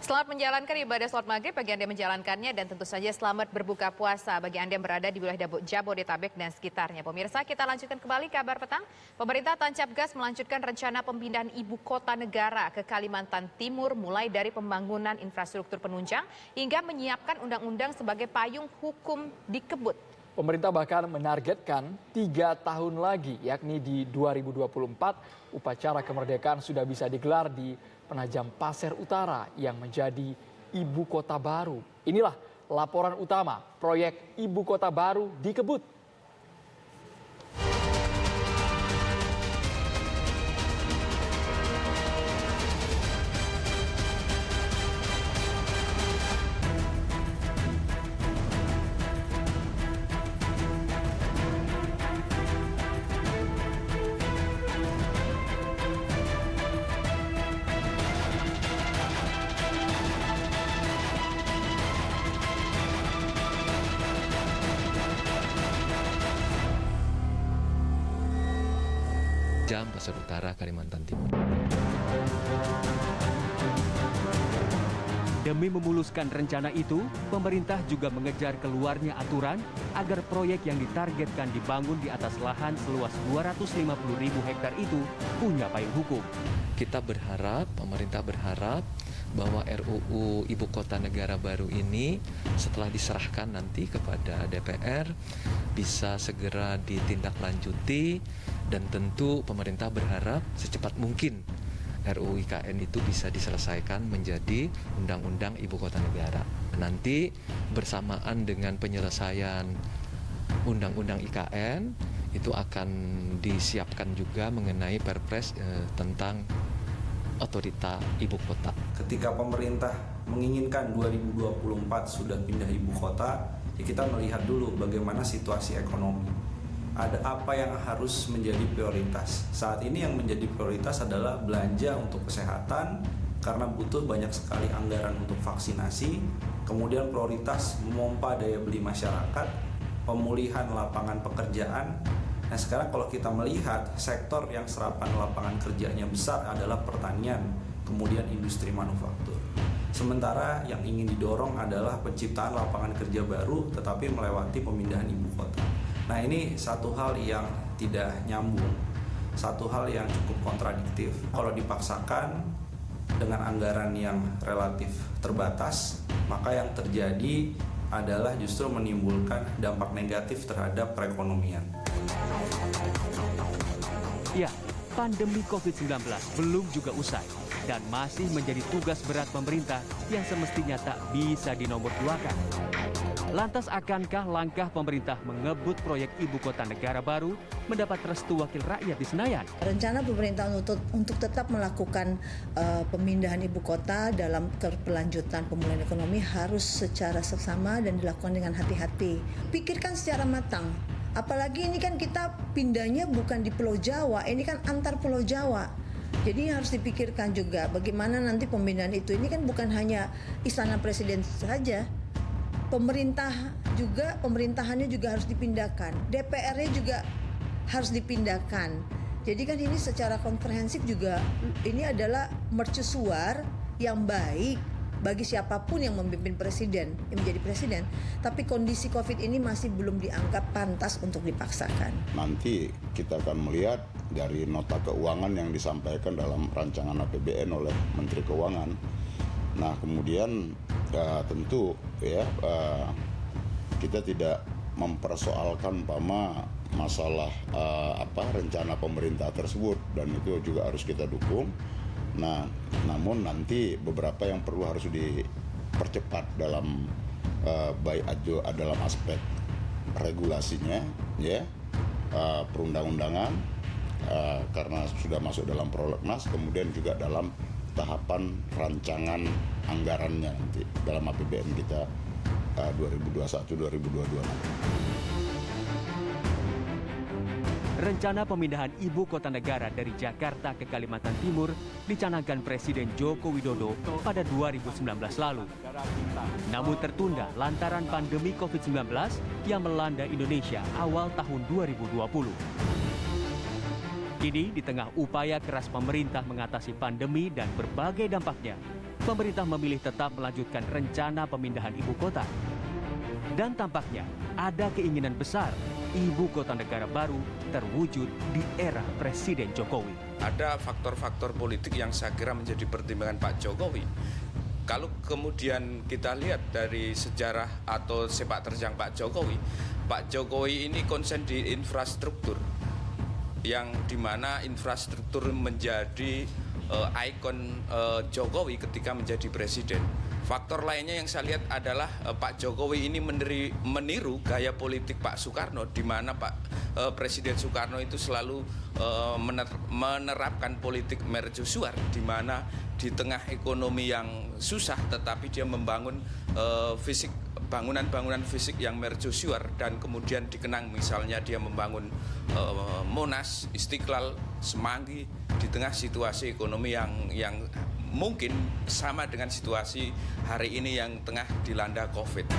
Selamat menjalankan ibadah sholat maghrib bagi Anda yang menjalankannya dan tentu saja selamat berbuka puasa bagi Anda yang berada di wilayah Jabodetabek dan sekitarnya. Pemirsa, kita lanjutkan kembali kabar petang. Pemerintah tancap gas melanjutkan rencana pemindahan ibu kota negara ke Kalimantan Timur mulai dari pembangunan infrastruktur penunjang hingga menyiapkan undang-undang sebagai payung hukum di Kebut. Pemerintah bahkan menargetkan 3 tahun lagi, yakni di 2024, upacara kemerdekaan sudah bisa digelar di Penajam Pasir Utara yang menjadi ibu kota baru. Inilah laporan utama proyek ibu kota baru di Kebut. Penajam Pasir Utara, Kalimantan Timur. Demi memuluskan rencana itu, pemerintah juga mengejar keluarnya aturan agar proyek yang ditargetkan dibangun di atas lahan seluas 250.000 hektar itu punya payung hukum. Kita berharap, pemerintah berharap bahwa RUU Ibu Kota Negara baru ini setelah diserahkan nanti kepada DPR bisa segera ditindaklanjuti dan tentu pemerintah berharap secepat mungkin RUU IKN itu bisa diselesaikan menjadi Undang-Undang Ibu Kota Negara. Nanti bersamaan dengan penyelesaian Undang-Undang IKN itu akan disiapkan juga mengenai Perpres tentang otorita ibu kota. Ketika pemerintah menginginkan 2024 sudah pindah ibu kota, ya kita melihat dulu bagaimana situasi ekonomi. Ada apa yang harus menjadi prioritas. Saat ini yang menjadi prioritas adalah belanja untuk kesehatan karena butuh banyak sekali anggaran untuk vaksinasi, kemudian prioritas memompa daya beli masyarakat, pemulihan lapangan pekerjaan. Nah sekarang kalau kita melihat sektor yang serapan lapangan kerjanya besar adalah pertanian, kemudian industri manufaktur. Sementara yang ingin didorong adalah penciptaan lapangan kerja baru tetapi melewati pemindahan ibu kota. Nah ini satu hal yang tidak nyambung, satu hal yang cukup kontradiktif. Kalau dipaksakan dengan anggaran yang relatif terbatas, maka yang terjadi adalah justru menimbulkan dampak negatif terhadap perekonomian. Ya, pandemi COVID-19 belum juga usai dan masih menjadi tugas berat pemerintah yang semestinya tak bisa dinomorduakan. Lantas akankah langkah pemerintah mengebut proyek ibu kota negara baru mendapat restu wakil rakyat di Senayan? Rencana pemerintah untuk tetap melakukan pemindahan ibu kota dalam keberlanjutan pemulihan ekonomi harus secara seksama dan dilakukan dengan hati-hati. Pikirkan secara matang. Apalagi ini kan kita pindahnya bukan di Pulau Jawa, ini kan antar Pulau Jawa. Jadi harus dipikirkan juga bagaimana nanti pemindahan itu. Ini kan bukan hanya istana presiden saja. Pemerintahannya juga harus dipindahkan. DPR-nya juga harus dipindahkan. Jadi kan ini secara komprehensif juga ini adalah mercusuar yang baik bagi siapapun yang memimpin presiden, yang menjadi presiden. Tapi kondisi COVID ini masih belum dianggap pantas untuk dipaksakan. Nanti kita akan melihat dari nota keuangan yang disampaikan dalam rancangan APBN oleh Menteri Keuangan. Nah kemudian tentu ya kita tidak mempersoalkan masalah rencana pemerintah tersebut dan itu juga harus kita dukung. Nah, namun nanti beberapa yang perlu harus dipercepat dalam dalam aspek regulasinya, ya, perundang-undangan karena sudah masuk dalam prolegnas, kemudian juga dalam tahapan rancangan anggarannya nanti dalam APBN kita 2021-2022 nanti. Rencana pemindahan ibu kota negara dari Jakarta ke Kalimantan Timur dicanangkan Presiden Joko Widodo pada 2019 lalu. Namun tertunda lantaran pandemi COVID-19 yang melanda Indonesia awal tahun 2020. Kini di tengah upaya keras pemerintah mengatasi pandemi dan berbagai dampaknya, pemerintah memilih tetap melanjutkan rencana pemindahan ibu kota. Dan tampaknya ada keinginan besar ibu kota negara baru terwujud di era Presiden Jokowi. Ada faktor-faktor politik yang saya kira menjadi pertimbangan Pak Jokowi. Kalau kemudian kita lihat dari sejarah atau sepak terjang Pak Jokowi ini konsen di infrastruktur, yang dimana infrastruktur menjadi ikon Jokowi ketika menjadi presiden. Faktor lainnya yang saya lihat adalah Pak Jokowi ini meniru gaya politik Pak Soekarno, di mana Presiden Soekarno itu selalu menerapkan politik mercusuar, di mana di tengah ekonomi yang susah tetapi dia membangun bangunan-bangunan fisik yang mercusuar, dan kemudian dikenang misalnya dia membangun Monas, Istiqlal, Semanggi di tengah situasi ekonomi yang mungkin sama dengan situasi hari ini yang tengah dilanda COVID.